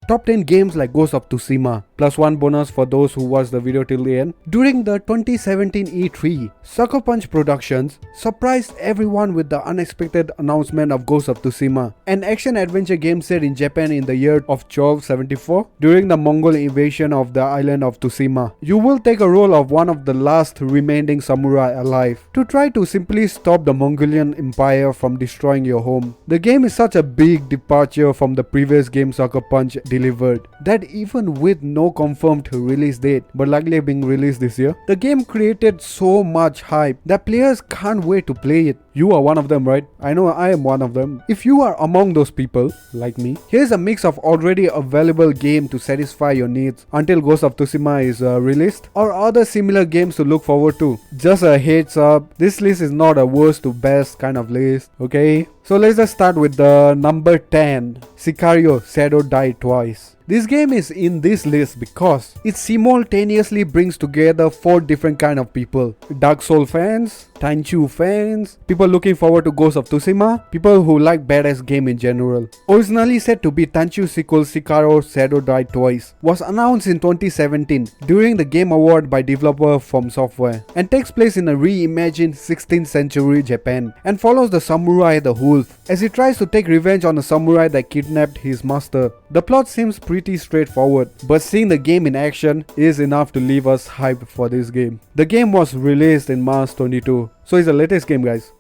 top 10 games like Ghost of Tsushima, plus 1 bonus for those who watched the video till the end. During the 2017 E3, Sucker Punch Productions surprised everyone with the unexpected announcement of Ghost of Tsushima, an action-adventure game set in Japan in the year of 1274 during the Mongol invasion of the island of Tsushima. You will take a role of one of the last remaining samurai alive to try to simply stop the Mongolian Empire from destroying your home. The game is such a big departure from the previous game Sucker Punch delivered that even with no confirmed release date, but likely being released this year, the game created so much hype that players can't wait to play it. You are one of them, right? I know I am one of them. If you are among those people, like me, here's a mix of already available game to satisfy your needs until Ghost of Tsushima is released, or other similar games to look forward to. Just a heads up, this list is not a worst to best kind of list, okay? So let's just start with the number 10, Sicario Shadow Die Twice. This game is in this list because it simultaneously brings together 4 different kind of people. Dark Souls fans, Tanchu fans, people looking forward to Ghost of Tsushima, people who like badass game in general. Originally said to be Tanchu sequel Sicario Shadow Die Twice, was announced in 2017 during the Game Award by developer From Software, and takes place in a reimagined 16th century Japan and follows the samurai the Wolf as he tries to take revenge on a samurai that kidnapped his master. The plot seems pretty straightforward, but seeing the game in action is enough to leave us hyped for this game. The game was released in March 22, so it's the latest game, guys.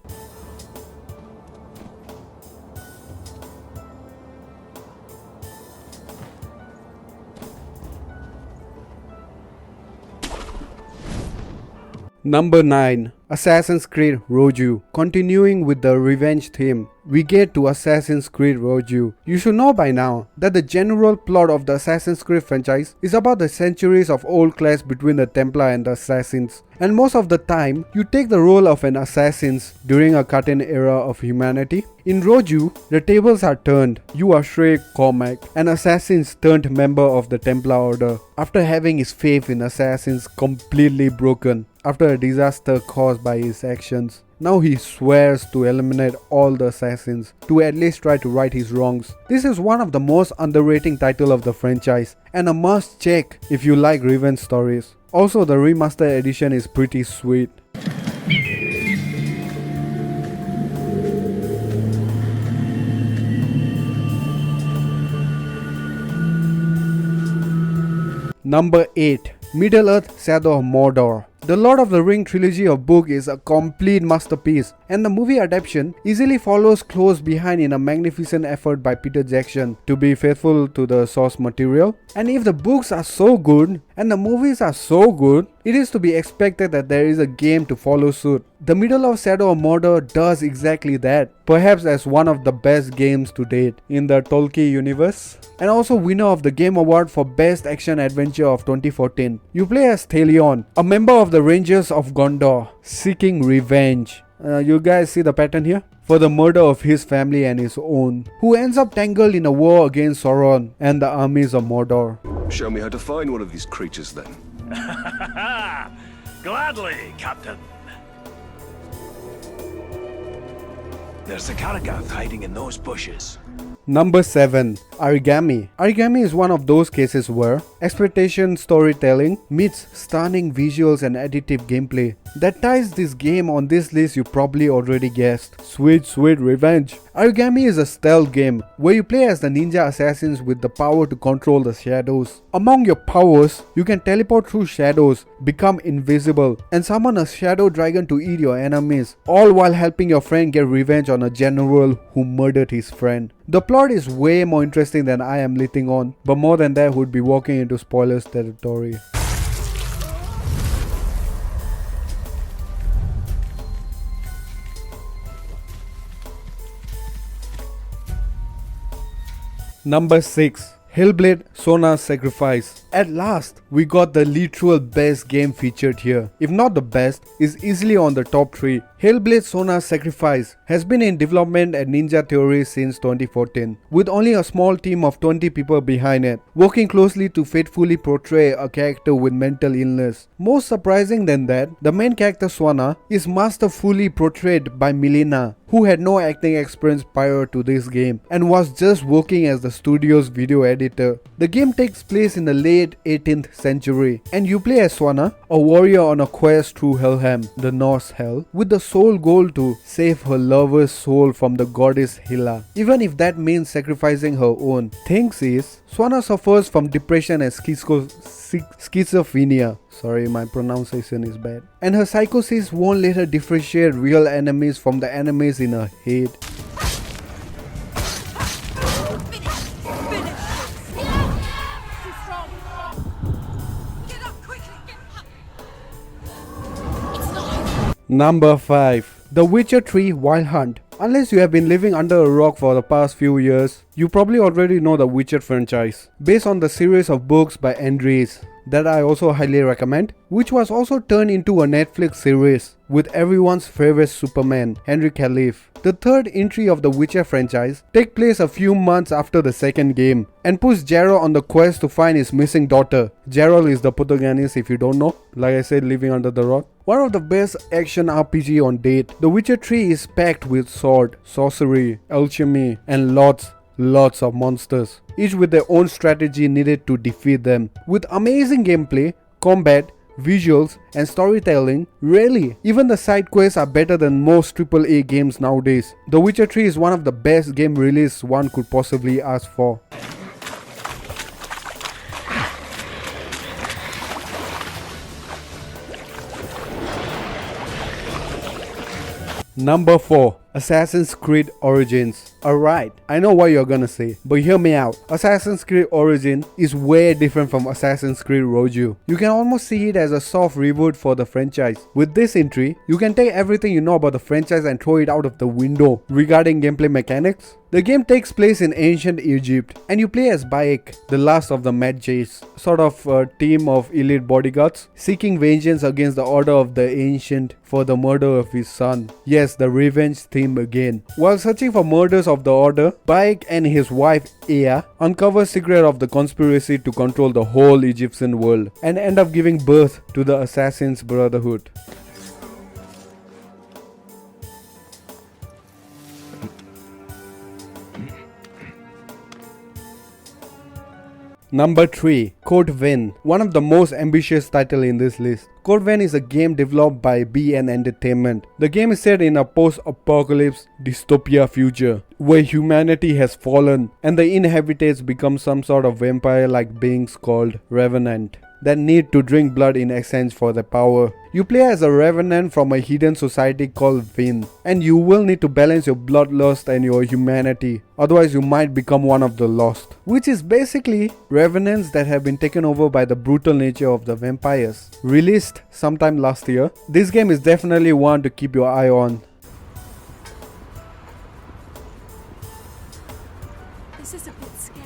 Number 9, Assassin's Creed Rogue. Continuing with the revenge theme, we get to Assassin's Creed Rogue. You should know by now that the general plot of the Assassin's Creed franchise is about the centuries of old clash between the Templar and the Assassins. And most of the time, you take the role of an assassin during a curtain era of humanity. In Rogue, the tables are turned. You are Shrek Cormac, an assassin turned member of the Templar Order, after having his faith in assassins completely broken after a disaster caused by his actions. Now he swears to eliminate all the assassins, to at least try to right his wrongs. This is one of the most underrated titles of the franchise, and a must check if you like revenge stories. Also, the remastered edition is pretty sweet. Number 8, Middle-earth Shadow of Mordor. The Lord of the Rings trilogy of book is a complete masterpiece, and the movie adaptation easily follows close behind in a magnificent effort by Peter Jackson to be faithful to the source material. And if the books are so good and the movies are so good, it is to be expected that there is a game to follow suit. The Middle-earth Shadow of Mordor does exactly that, perhaps as one of the best games to date in the Tolkien universe, and also winner of the Game Award for Best Action Adventure of 2014. You play as Thalion, a member of the Rangers of Gondor, seeking revenge. You guys see the pattern here? For the murder of his family and his own, who ends up tangled in a war against Sauron and the armies of Mordor. Show me how to find one of these creatures then. Gladly, Captain. There's a Karagath hiding in those bushes. Number 7, Origami. Origami is one of those cases where expectation storytelling meets stunning visuals and additive gameplay that ties this game on this list. You probably already guessed. Sweet revenge. Origami is a stealth game where you play as the ninja assassins with the power to control the shadows. Among your powers, you can teleport through shadows, become invisible, and summon a shadow dragon to eat your enemies, all while helping your friend get revenge on a general who murdered his friend. The plot is way more interesting than I am letting on, but more than that would be walking into spoilers territory. Number 6, Hellblade: Sona's Sacrifice. At last, we got the literal best game featured here. If not the best, is easily on the top 3. Hellblade Sona's Sacrifice has been in development at Ninja Theory since 2014, with only a small team of 20 people behind it, working closely to faithfully portray a character with mental illness. More surprising than that, the main character Swana is masterfully portrayed by Milena, who had no acting experience prior to this game and was just working as the studio's video editor. The game takes place in the late 18th century, and you play as Swana, a warrior on a quest through Helheim, the Norse hell, with the sole goal to save her lover's soul from the goddess Hela, even if that means sacrificing her own. Things is, Swana suffers from depression and schizophrenia. Sorry, my pronunciation is bad. And her psychosis won't let her differentiate real enemies from the enemies in her head. Number 5. The Witcher 3 Wild Hunt. Unless you have been living under a rock for the past few years, you probably already know the Witcher franchise, based on the series of books by Andres that I also highly recommend, which was also turned into a Netflix series with everyone's favorite Superman, Henry Cavill. The third entry of the Witcher franchise takes place a few months after the second game and puts Geralt on the quest to find his missing daughter. Geralt is the protagonist if you don't know, like I said, living under the rock. One of the best action RPG on date, The Witcher 3 is packed with sword, sorcery, alchemy and lots of monsters, each with their own strategy needed to defeat them. With amazing gameplay, combat, visuals and storytelling, really, even the side quests are better than most AAA games nowadays. The Witcher 3 is one of the best game release one could possibly ask for. Number 4. Assassin's Creed Origins. Alright, I know what you're gonna say, but hear me out. Assassin's Creed Origins is way different from Assassin's Creed Rogue. You can almost see it as a soft reboot for the franchise. With this entry, you can take everything you know about the franchise and throw it out of the window regarding gameplay mechanics. The game takes place in ancient Egypt, and you play as Bayek, the last of the Magi's, sort of a team of elite bodyguards, seeking vengeance against the Order of the Ancient for the murder of his son. Yes, the revenge theme again. While searching for murders of the Order, Bayek and his wife Ea uncover secret of the conspiracy to control the whole Egyptian world, and end up giving birth to the Assassin's Brotherhood. Number 3. Code Vein, one of the most ambitious titles in this list. Code Vein is a game developed by BN Entertainment. The game is set in a post-apocalypse dystopia future, where humanity has fallen and the inhabitants become some sort of vampire-like beings called Revenant that need to drink blood in exchange for their power. You play as a revenant from a hidden society called Vein, and you will need to balance your bloodlust and your humanity, otherwise you might become one of the lost, which is basically revenants that have been taken over by the brutal nature of the vampires. Released sometime last year, this game is definitely one to keep your eye on. This is a bit scary.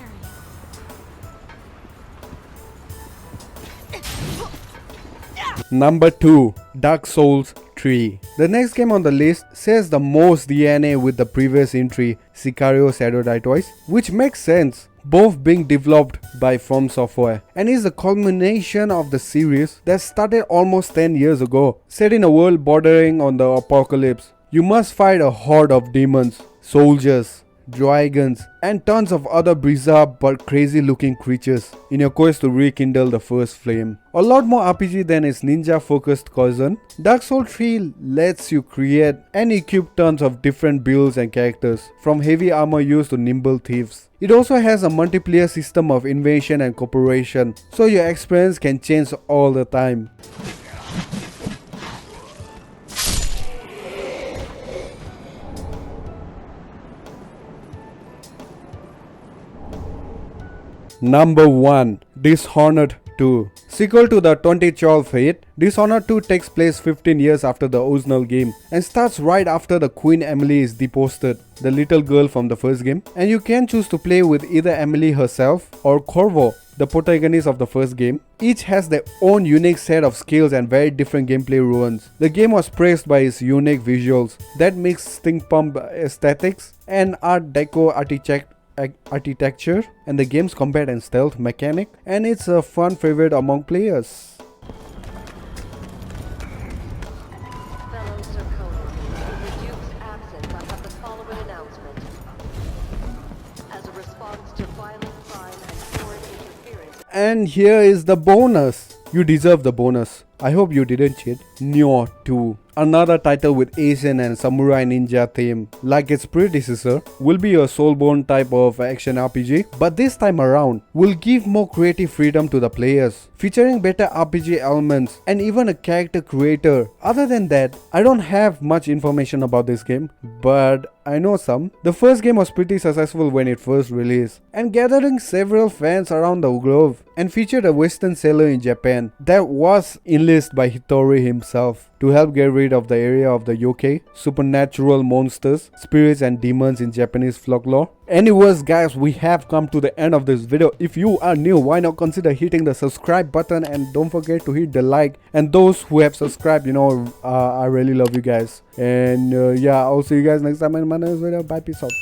Number 2. Dark Souls 3. The next game on the list shares the most DNA with the previous entry, Sicario Shadow Die Twice, which makes sense, both being developed by From Software, and is the culmination of the series that started almost 10 years ago. Set in a world bordering on the apocalypse, you must fight a horde of demons, soldiers, dragons, and tons of other bizarre but crazy looking creatures in your quest to rekindle the first flame. A lot more RPG than its ninja focused cousin, Dark Souls 3 lets you create and equip tons of different builds and characters, from heavy armor use to nimble thieves. It also has a multiplayer system of invasion and cooperation, so your experience can change all the time. Number 1. Dishonored 2. Sequel to the 2012 Fate, Dishonored 2 takes place 15 years after the original game and starts right after the Queen Emily is deposted, the little girl from the first game, and you can choose to play with either Emily herself or Corvo, the protagonist of the first game. Each has their own unique set of skills and very different gameplay ruins. The game was praised by its unique visuals that mix steampunk aesthetics and Art Deco architecture and the game's combat and stealth mechanic, and it's a fun favorite among players. Fellow Serkonos, in the Duke's absence, I have the following announcement. As a response to violent crime and foreign interference... And here is the bonus. You deserve the bonus. I hope you didn't cheat. Nioh 2. Another title with Asian and Samurai Ninja theme, like its predecessor, will be a soulborne type of action RPG, but this time around will give more creative freedom to the players, featuring better RPG elements and even a character creator. Other than that, I don't have much information about this game, but I know some. The first game was pretty successful when it first released, and gathering several fans around the globe, and featured a Western seller in Japan that was enlisted by Hitori himself to help get rid of the area of the yokai, supernatural monsters, spirits and demons in Japanese folklore. Anyways guys, we have come to the end of this video. If you are new, why not consider hitting the subscribe button and don't forget to hit the like. And those who have subscribed, I really love you guys. And yeah, I'll see you guys next time in my next video. Bye, peace out.